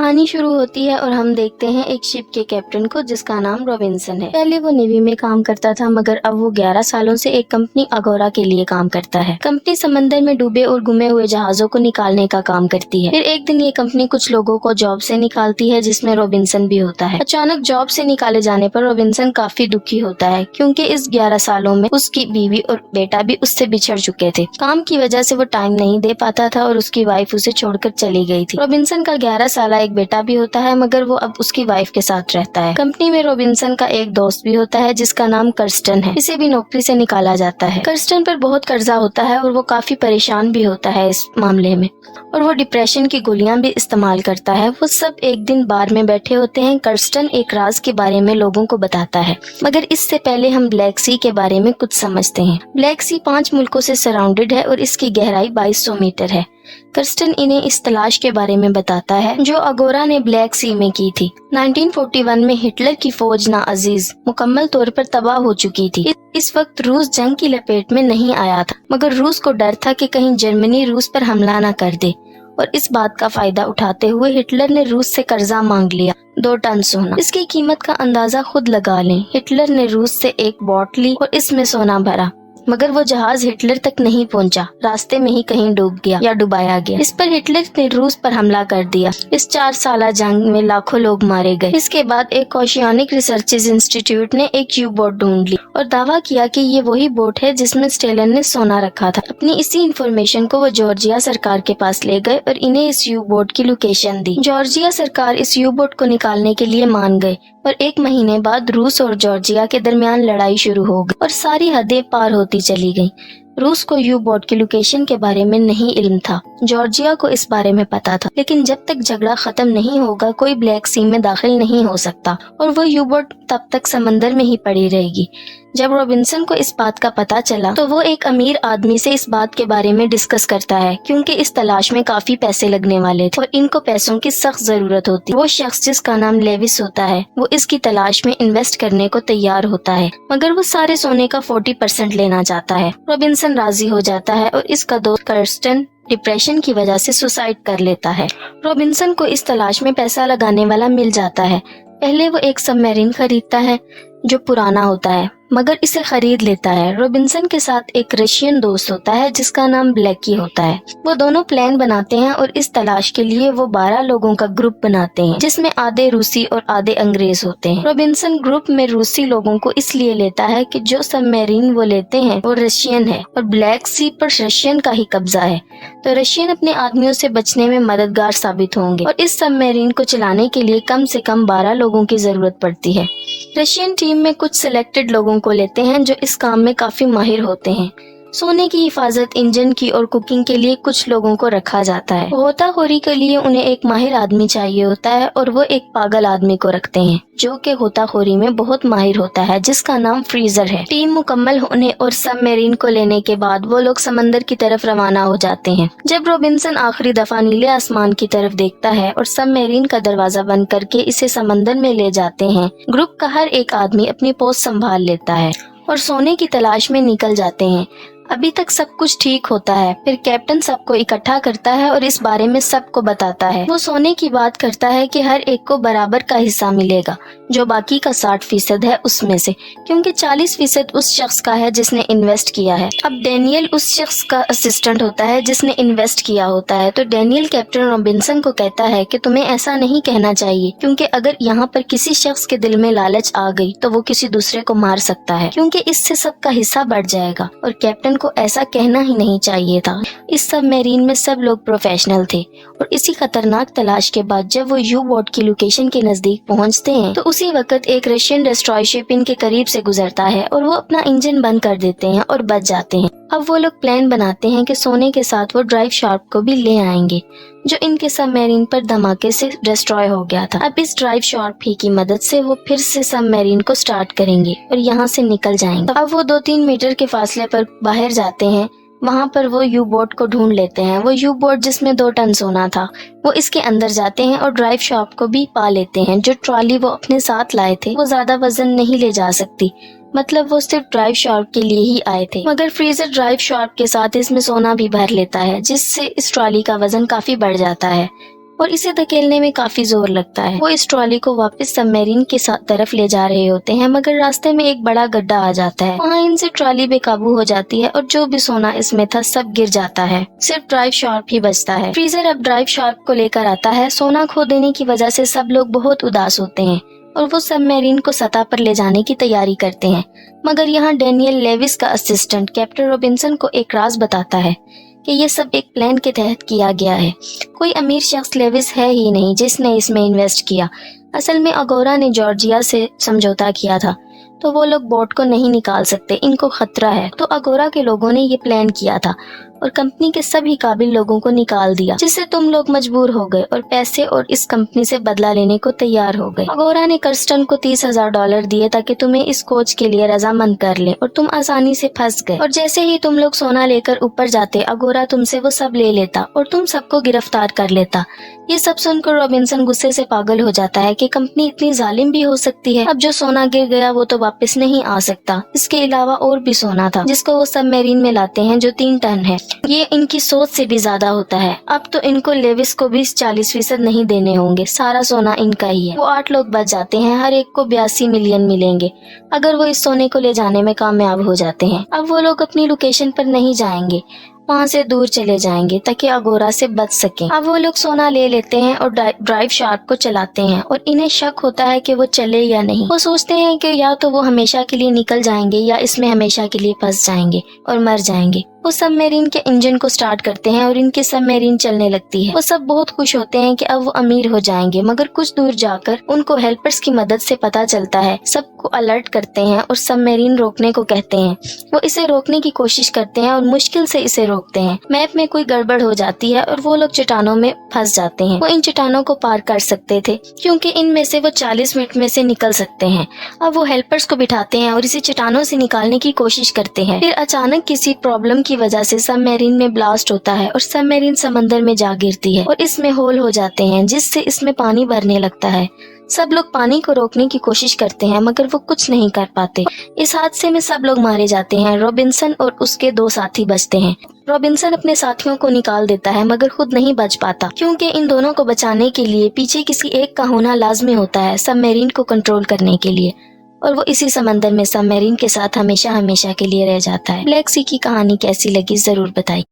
कहानी शुरू होती है और हम देखते हैं एक शिप के कैप्टन को जिसका नाम रॉबिन्सन है। पहले वो नेवी में काम करता था, मगर अब वो 11 सालों से एक कंपनी अगोरा के लिए काम करता है। कंपनी समंदर में डूबे और गुमे हुए जहाजों को निकालने का काम करती है। फिर एक दिन ये कंपनी कुछ लोगों को जॉब से निकालती है, जिसमें रॉबिन्सन भी होता है। अचानक जॉब से निकाले जाने पर रॉबिन्सन काफी दुखी होता है, क्योंकि इस 11 सालों में उसकी बीवी और बेटा भी उससे बिछड़ चुके थे। काम की वजह से वो टाइम नहीं दे पाता था और उसकी वाइफ उसे छोड़कर चली गई थी। रॉबिन्सन का 11 साल एक बेटा भी होता है, मगर वो अब उसकी वाइफ के साथ रहता है। कंपनी में रॉबिन्सन का एक दोस्त भी होता है जिसका नाम कर्स्टन है। इसे भी नौकरी से निकाला जाता है। कर्स्टन पर बहुत कर्जा होता है और वो काफी परेशान भी होता है इस मामले में, और वो डिप्रेशन की गोलियां भी इस्तेमाल करता है। वो सब एक दिन बार में बैठे होते हैं। कर्स्टन एक राज के बारे में लोगों को बताता है, मगर इससे पहले हम ब्लैक सी के बारे में कुछ समझते हैं। ब्लैक सी 5 मुल्कों से सराउंडेड है और इसकी गहराई 2200 मीटर है। कर्स्टन इन्हें इस तलाश के बारे में बताता है जो अगोरा ने ब्लैक सी में की थी। 1941 में हिटलर की फौज नाअजीज मुकम्मल तौर पर तबाह हो चुकी थी। इस वक्त रूस जंग की लपेट में नहीं आया था, मगर रूस को डर था कि कहीं जर्मनी रूस पर हमला न कर दे, और इस बात का फायदा उठाते हुए हिटलर ने रूस से कर्जा मांग लिया, 2 टन सोना। इसकी कीमत का अंदाजा खुद लगा लें। हिटलर ने रूस से एक बोट ली और इसमें सोना भरा, मगर वो जहाज हिटलर तक नहीं पहुंचा, रास्ते में ही कहीं डूब गया या डुबाया गया। इस पर हिटलर ने रूस पर हमला कर दिया। इस 4 साला जंग में लाखों लोग मारे गए। इसके बाद एक ओशियानिक रिसर्चेज इंस्टीट्यूट ने एक यू बोट ढूंढ ली और दावा किया कि ये वही बोट है जिसमें स्टेलन ने सोना रखा था। अपनी इसी इंफॉर्मेशन को वो जॉर्जिया सरकार के पास ले गए और इन्हें इस यू बोट की लोकेशन दी। जॉर्जिया सरकार इस यू बोट को निकालने के लिए मान गए और 1 महीने बाद रूस और जॉर्जिया के दरमियान लड़ाई शुरू हो गई और सारी हदें पार होती चली गईं। रूस को यू बोट की लोकेशन के बारे में नहीं इल्म था, जॉर्जिया को इस बारे में पता था, लेकिन जब तक झगड़ा खत्म नहीं होगा कोई ब्लैक सी में दाखिल नहीं हो सकता और वो यू बोट तब तक समंदर में ही पड़ी रहेगी। जब रॉबिन्सन को इस बात का पता चला तो वो एक अमीर आदमी से इस बात के बारे में डिस्कस करता है, क्योंकि इस तलाश में काफी पैसे लगने वाले थे और इनको पैसों की सख्त जरूरत होती। वो शख्स जिसका नाम लेविस होता है, वो इसकी तलाश में इन्वेस्ट करने को तैयार होता है, मगर वो सारे सोने का 40% लेना चाहता है। रॉबिन्सन राजी हो जाता है और इसका दोस्त कर्स्टन डिप्रेशन की वजह से सुसाइड कर लेता है। रॉबिन्सन को इस तलाश में पैसा लगाने वाला मिल जाता है। पहले वो एक सबमरीन खरीदता है जो पुराना होता है, मगर इसे खरीद लेता है। रॉबिन्सन के साथ एक रशियन दोस्त होता है जिसका नाम ब्लैकी होता है। वो दोनों प्लान बनाते हैं और इस तलाश के लिए वो 12 लोगों का ग्रुप बनाते हैं, जिसमें आधे रूसी और आधे अंग्रेज होते हैं। रॉबिन्सन ग्रुप में रूसी लोगों को इसलिए लेता है कि जो सबमरीन वो लेते हैं वो रशियन है और ब्लैक सी पर रशियन का ही कब्जा है, तो रशियन अपने आदमियों से बचने में मददगार साबित होंगे और इस सबमरीन को चलाने के लिए कम से कम 12 लोगों की जरूरत पड़ती है। रशियन टीम में कुछ सिलेक्टेड लोगों को लेते हैं जो इस काम में काफी माहिर होते हैं। सोने की हिफाजत, इंजन की और कुकिंग के लिए कुछ लोगों को रखा जाता है। गोताखोरी के लिए उन्हें एक माहिर आदमी चाहिए होता है और वो एक पागल आदमी को रखते हैं जो कि गोताखोरी में बहुत माहिर होता है, जिसका नाम फ्रीजर है। टीम मुकम्मल होने और सबमरीन को लेने के बाद वो लोग समंदर की तरफ रवाना हो जाते हैं। जब रॉबिन्सन आखिरी दफा नीले आसमान की तरफ देखता है और सबमरीन का दरवाजा बंद करके इसे समंदर में ले जाते हैं, ग्रुप का हर एक आदमी अपनी पोस्ट संभाल लेता है और सोने की तलाश में निकल जाते हैं। अभी तक सब कुछ ठीक होता है। फिर कैप्टन सबको इकट्ठा करता है और इस बारे में सबको बताता है। वो सोने की बात करता है कि हर एक को बराबर का हिस्सा मिलेगा, जो बाकी का 60% है उसमें से, क्योंकि 40% उस शख्स का है जिसने इन्वेस्ट किया है। अब डैनियल उस शख्स का असिस्टेंट होता है जिसने इन्वेस्ट किया होता है, तो डैनियल कैप्टन रॉबिन्सन को कहता है कि तुम्हें ऐसा नहीं कहना चाहिए, क्योंकि अगर यहाँ पर किसी शख्स के दिल में लालच आ गई तो वो किसी दूसरे को मार सकता है, क्योंकि इससे सबका हिस्सा बढ़ जाएगा, और कैप्टन को ऐसा कहना ही नहीं चाहिए था। इस सबमरीन में सब लोग प्रोफेशनल थे और इसी खतरनाक तलाश के बाद जब वो यू बोट की लोकेशन के नजदीक पहुंचते हैं तो उसी वक्त एक रशियन डिस्ट्रॉय शिप इनके करीब से गुजरता है और वो अपना इंजन बंद कर देते हैं और बच जाते हैं। अब वो लोग प्लान बनाते हैं कि सोने के साथ वो ड्राइव शार्प को भी ले आएंगे जो इनके सबमरीन पर धमाके से डिस्ट्रॉय हो गया था। अब इस ड्राइव शार्प ही की मदद से वो फिर से सबमरीन को स्टार्ट करेंगे और यहाँ से निकल जाएंगे। अब वो 2-3 मीटर के फासले पर बाहर जाते हैं। वहाँ पर वो यू बोट को ढूंढ लेते हैं। वो यू बोट जिसमें 2 टन सोना था, वो इसके अंदर जाते हैं और ड्राइव शार्प को भी पा लेते हैं। जो ट्रॉली वो अपने साथ लाए थे वो ज्यादा वजन नहीं ले जा सकती, मतलब वो सिर्फ ड्राइव शार्प के लिए ही आए थे, मगर फ्रीजर ड्राइव शार्प के साथ इसमें सोना भी भर लेता है, जिससे इस ट्रॉली का वजन काफी बढ़ जाता है। और इसे धकेलने में काफी जोर लगता है। वो इस ट्रॉली को वापस सबमरीन के तरफ ले जा रहे होते हैं, मगर रास्ते में एक बड़ा गड्ढा आ जाता है। वहाँ इनसे ट्रॉली बेकाबू हो जाती है और जो भी सोना इसमें था सब गिर जाता है। सिर्फ ड्राइव शार्प ही बचता है। फ्रीजर अब ड्राइव शार्प को लेकर आता है। सोना खो देने की वजह से सब लोग बहुत उदास होते हैं और वो सबमरीन को सतह पर ले जाने की तैयारी करते हैं। मगर यहाँ डेनियल लेविस का असिस्टेंट कैप्टन रॉबिन्सन को एक राज बताता है कि ये सब एक प्लान के तहत किया गया है। कोई अमीर शख्स लेविस है ही नहीं जिसने इसमें इन्वेस्ट किया। असल में अगोरा ने जॉर्जिया से समझौता किया था, तो वो लोग बोट को नहीं निकाल सकते, इनको खतरा है। तो अगोरा के लोगों ने ये प्लान किया था और कंपनी के सभी काबिल लोगों को निकाल दिया, जिससे तुम लोग मजबूर हो गए और पैसे और इस कंपनी से बदला लेने को तैयार हो गए। अगोरा ने कर्स्टन को $30,000 दिए ताकि तुम्हें इस खोज के लिए रजामंद कर ले और तुम आसानी से फंस गए। और जैसे ही तुम लोग सोना लेकर ऊपर जाते, अगोरा तुमसे वो सब ले लेता और तुम सबको गिरफ्तार कर लेता। ये सब सुनकर रॉबिन्सन गुस्से से पागल हो जाता है कि कंपनी इतनी जालिम भी हो सकती है। अब जो सोना गिर गया वो तो वापस नहीं आ सकता। इसके अलावा और भी सोना था जिसको वो सबमरीन में लाते हैं, जो 3 टन है। ये इनकी सोच से भी ज्यादा होता है। अब तो इनको लेविस को भी 40% नहीं देने होंगे, सारा सोना इनका ही है। वो 8 लोग बच जाते हैं, हर एक को 82 मिलियन मिलेंगे अगर वो इस सोने को ले जाने में कामयाब हो जाते हैं। अब वो लोग अपनी लोकेशन पर नहीं जाएंगे, वहाँ से दूर चले जाएंगे ताकि अगोरा से बच सकें। अब वो लोग सोना ले लेते हैं और ड्राइव शार्प को चलाते हैं और इन्हें शक होता है कि वो चले या नहीं। वो सोचते हैं कि या तो वो हमेशा के लिए निकल जाएंगे या इसमें हमेशा के लिए फंस जाएंगे और मर जाएंगे। वो सबमरीन के इंजन को स्टार्ट करते हैं और इनकी सबमरीन चलने लगती है। वो सब बहुत खुश होते हैं कि अब वो अमीर हो जाएंगे, मगर कुछ दूर जाकर उनको हेल्पर्स की मदद से पता चलता है। सबको अलर्ट करते हैं और सबमरीन रोकने को कहते हैं। वो इसे रोकने की कोशिश करते हैं और मुश्किल से इसे रोकते हैं। मैप में कोई गड़बड़ हो जाती है और वो लोग चट्टानों में फंस जाते हैं। वो इन चट्टानों को पार कर सकते थे क्योंकि इनमें से वो 40 मिनट में से निकल सकते हैं। अब वो हेल्पर्स को बिठाते हैं और इसे चट्टानों से निकालने की कोशिश करते हैं। फिर अचानक किसी प्रॉब्लम की वजह से सबमरीन में ब्लास्ट होता है और सबमरीन समंदर में जा गिरती है और इसमें होल हो जाते हैं, जिससे इसमें पानी भरने लगता है। सब लोग पानी को रोकने की कोशिश करते हैं मगर वो कुछ नहीं कर पाते। इस हादसे में सब लोग मारे जाते हैं। रॉबिन्सन और उसके 2 साथी बचते हैं। रॉबिन्सन अपने साथियों को निकाल देता है मगर खुद नहीं बच पाता, क्योंकि इन दोनों को बचाने के लिए पीछे किसी एक का होना लाजमी होता है सबमरीन को कंट्रोल करने के लिए। और वो इसी समंदर में सबमरीन के साथ हमेशा हमेशा के लिए रह जाता है। ब्लैक सी की कहानी कैसी लगी जरूर बताइए।